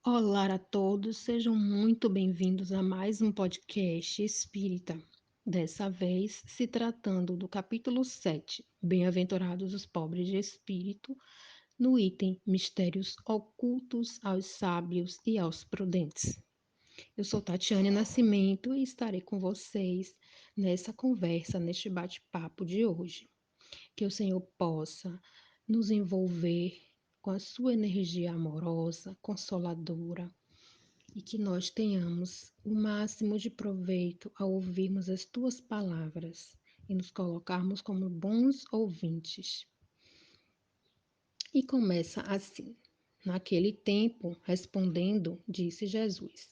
Olá a todos, sejam muito bem-vindos a mais um podcast espírita. Dessa vez, se tratando do capítulo 7, Bem-aventurados os pobres de espírito, no item Mistérios ocultos aos sábios e aos prudentes. Eu sou Tatiane Nascimento e estarei com vocês nessa conversa, neste bate-papo de hoje. Que o Senhor possa nos envolver com a sua energia amorosa, consoladora, e que nós tenhamos o máximo de proveito ao ouvirmos as tuas palavras e nos colocarmos como bons ouvintes. E começa assim: naquele tempo, respondendo, disse Jesus: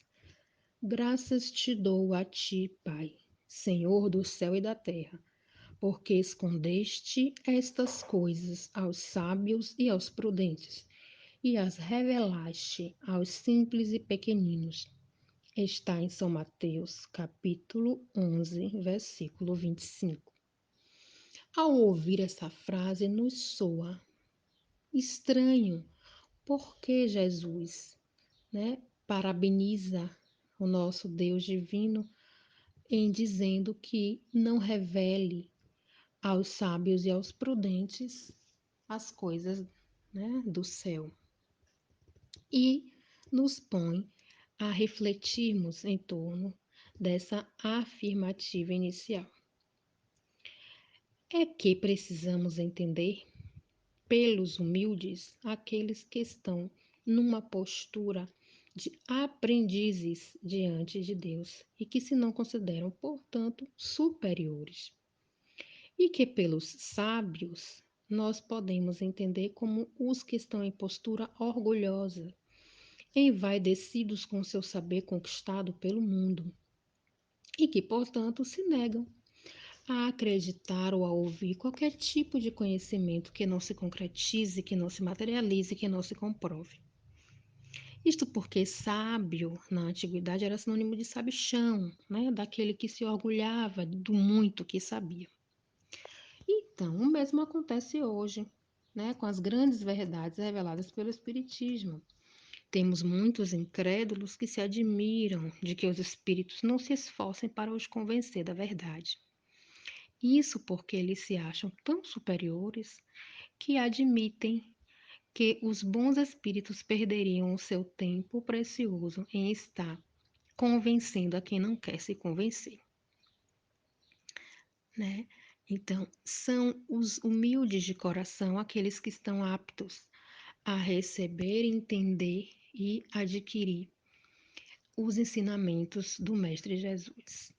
Graças te dou a ti, Pai, Senhor do céu e da terra, porque escondeste estas coisas aos sábios e aos prudentes, e as revelaste aos simples e pequeninos. Está em São Mateus, capítulo 11, versículo 25. Ao ouvir essa frase, nos soa estranho, porque Jesus, parabeniza o nosso Deus divino em dizendo que não revele aos sábios e aos prudentes as coisas, do céu. E nos põe a refletirmos em torno dessa afirmativa inicial. É que precisamos entender, pelos humildes, aqueles que estão numa postura de aprendizes diante de Deus e que se não consideram, portanto, superiores. E que pelos sábios nós podemos entender como os que estão em postura orgulhosa, envaidecidos com seu saber conquistado pelo mundo, e que, portanto, se negam a acreditar ou a ouvir qualquer tipo de conhecimento que não se concretize, que não se materialize, que não se comprove. Isto porque sábio, na antiguidade, era sinônimo de sabichão, daquele que se orgulhava do muito que sabia. Então, o mesmo acontece hoje, com as grandes verdades reveladas pelo Espiritismo. Temos muitos incrédulos que se admiram de que os espíritos não se esforcem para os convencer da verdade. Isso porque eles se acham tão superiores que admitem que os bons espíritos perderiam o seu tempo precioso em estar convencendo a quem não quer se convencer, né? Então, são os humildes de coração aqueles que estão aptos a receber, entender e adquirir os ensinamentos do Mestre Jesus.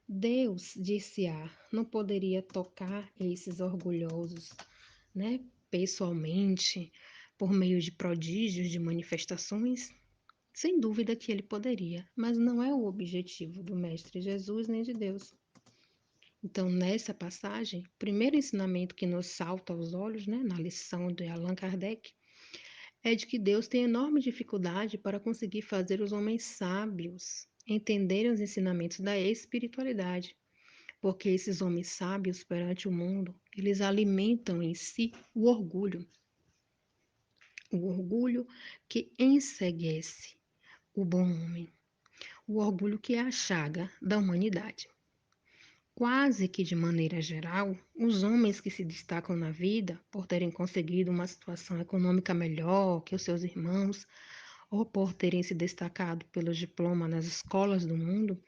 Deus, disse A, não poderia tocar esses orgulhosos, pessoalmente, por meio de prodígios, de manifestações? Sem dúvida que ele poderia, mas não é o objetivo do Mestre Jesus nem de Deus. Então, nessa passagem, o primeiro ensinamento que nos salta aos olhos, na lição de Allan Kardec, é de que Deus tem enorme dificuldade para conseguir fazer os homens sábios entenderem os ensinamentos da espiritualidade, porque esses homens sábios perante o mundo, eles alimentam em si o orgulho que enceguece o bom homem, o orgulho que é a chaga da humanidade. Quase que de maneira geral, os homens que se destacam na vida por terem conseguido uma situação econômica melhor que os seus irmãos, ou por terem se destacado pelos diplomas nas escolas do mundo,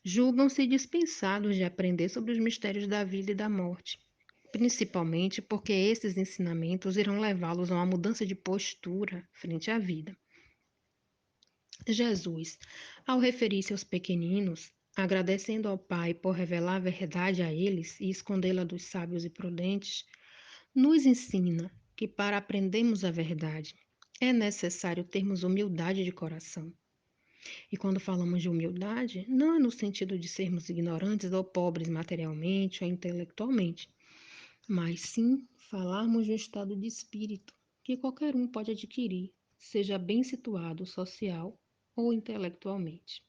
julgam-se dispensados de aprender sobre os mistérios da vida e da morte, principalmente porque esses ensinamentos irão levá-los a uma mudança de postura frente à vida. Jesus, ao referir-se aos pequeninos, agradecendo ao Pai por revelar a verdade a eles e escondê-la dos sábios e prudentes, nos ensina que para aprendermos a verdade é necessário termos humildade de coração. E quando falamos de humildade, não é no sentido de sermos ignorantes ou pobres materialmente ou intelectualmente, mas sim falarmos de um estado de espírito que qualquer um pode adquirir, seja bem situado social ou intelectualmente.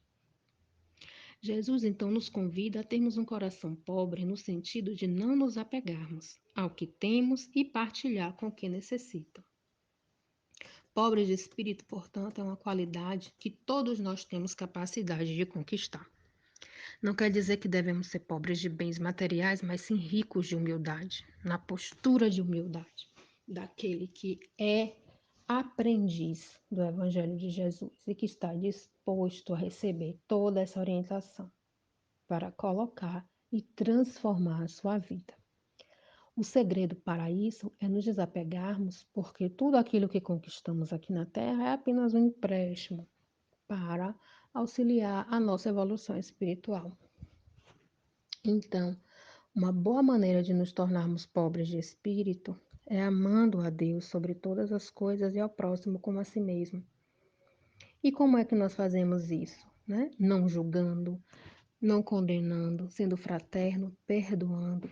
Jesus então nos convida a termos um coração pobre no sentido de não nos apegarmos ao que temos e partilhar com quem necessita. Pobre de espírito, portanto, é uma qualidade que todos nós temos capacidade de conquistar. Não quer dizer que devemos ser pobres de bens materiais, mas sim ricos de humildade, na postura de humildade, daquele que é aprendiz do Evangelho de Jesus e que está disposto a receber toda essa orientação para colocar e transformar a sua vida. O segredo para isso é nos desapegarmos, porque tudo aquilo que conquistamos aqui na Terra é apenas um empréstimo para auxiliar a nossa evolução espiritual. Então, uma boa maneira de nos tornarmos pobres de espírito é amando a Deus sobre todas as coisas e ao próximo como a si mesmo. E como é que nós fazemos isso? Né? Não julgando, não condenando, sendo fraterno, perdoando,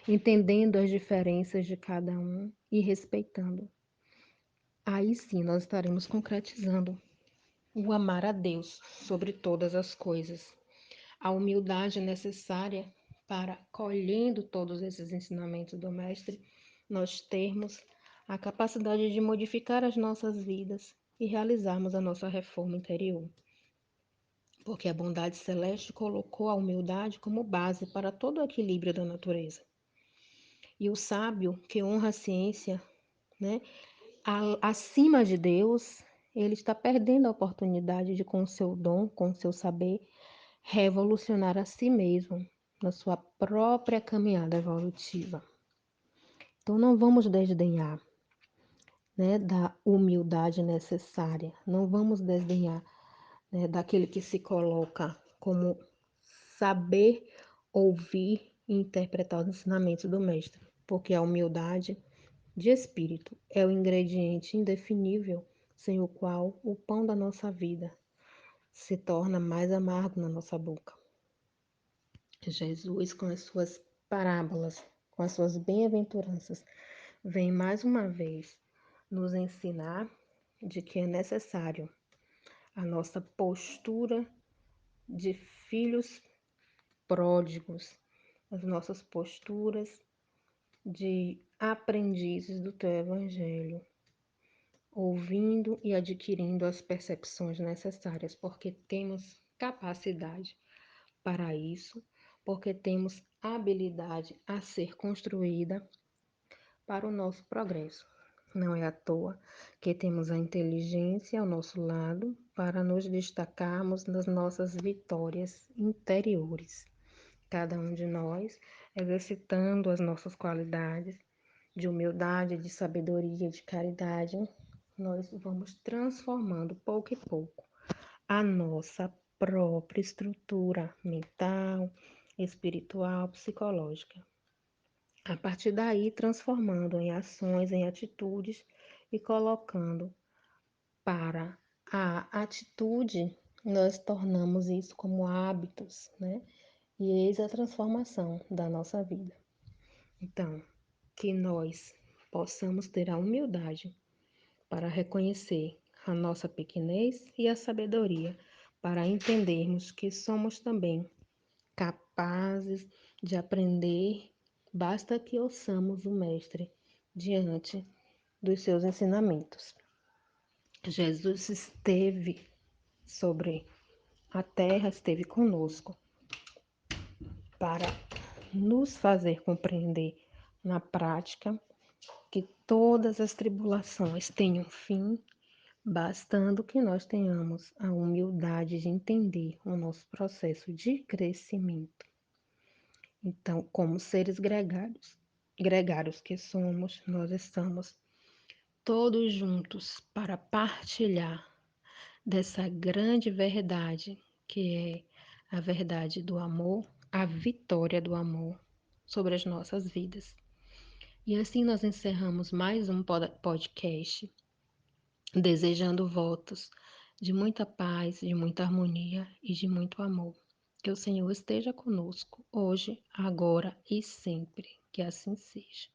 entendendo as diferenças de cada um e respeitando. Aí sim nós estaremos concretizando o amar a Deus sobre todas as coisas. A humildade necessária para, colhendo todos esses ensinamentos do Mestre, nós termos a capacidade de modificar as nossas vidas e realizarmos a nossa reforma interior. Porque a bondade celeste colocou a humildade como base para todo o equilíbrio da natureza. E o sábio que honra a ciência, né, acima de Deus, ele está perdendo a oportunidade de, com o seu dom, com o seu saber, revolucionar a si mesmo na sua própria caminhada evolutiva. Então, não vamos desdenhar, né, da humildade necessária, não vamos desdenhar, né, daquele que se coloca como saber ouvir e interpretar os ensinamentos do Mestre, porque a humildade de espírito é o ingrediente indefinível sem o qual o pão da nossa vida se torna mais amargo na nossa boca. Jesus, com as suas parábolas, com as suas bem-aventuranças, vem mais uma vez nos ensinar de que é necessário a nossa postura de filhos pródigos, as nossas posturas de aprendizes do teu evangelho, ouvindo e adquirindo as percepções necessárias, porque temos capacidade para isso, porque temos habilidade a ser construída para o nosso progresso. Não é à toa que temos a inteligência ao nosso lado para nos destacarmos nas nossas vitórias interiores. Cada um de nós exercitando as nossas qualidades de humildade, de sabedoria, de caridade, nós vamos transformando pouco e pouco a nossa própria estrutura mental, espiritual, psicológica. A partir daí, transformando em ações, em atitudes e colocando para a atitude, nós tornamos isso como hábitos, né? E eis a transformação da nossa vida. Então, que nós possamos ter a humildade para reconhecer a nossa pequenez e a sabedoria para entendermos que somos também capazes de aprender, basta que ouçamos o Mestre diante dos seus ensinamentos. Jesus esteve sobre a terra, esteve conosco para nos fazer compreender na prática que todas as tribulações têm um fim, bastando que nós tenhamos a humildade de entender o nosso processo de crescimento. Então, como seres gregários que somos, nós estamos todos juntos para partilhar dessa grande verdade, que é a verdade do amor, a vitória do amor sobre as nossas vidas. E assim nós encerramos mais um podcast, desejando votos de muita paz, de muita harmonia e de muito amor. Que o Senhor esteja conosco hoje, agora e sempre. Que assim seja.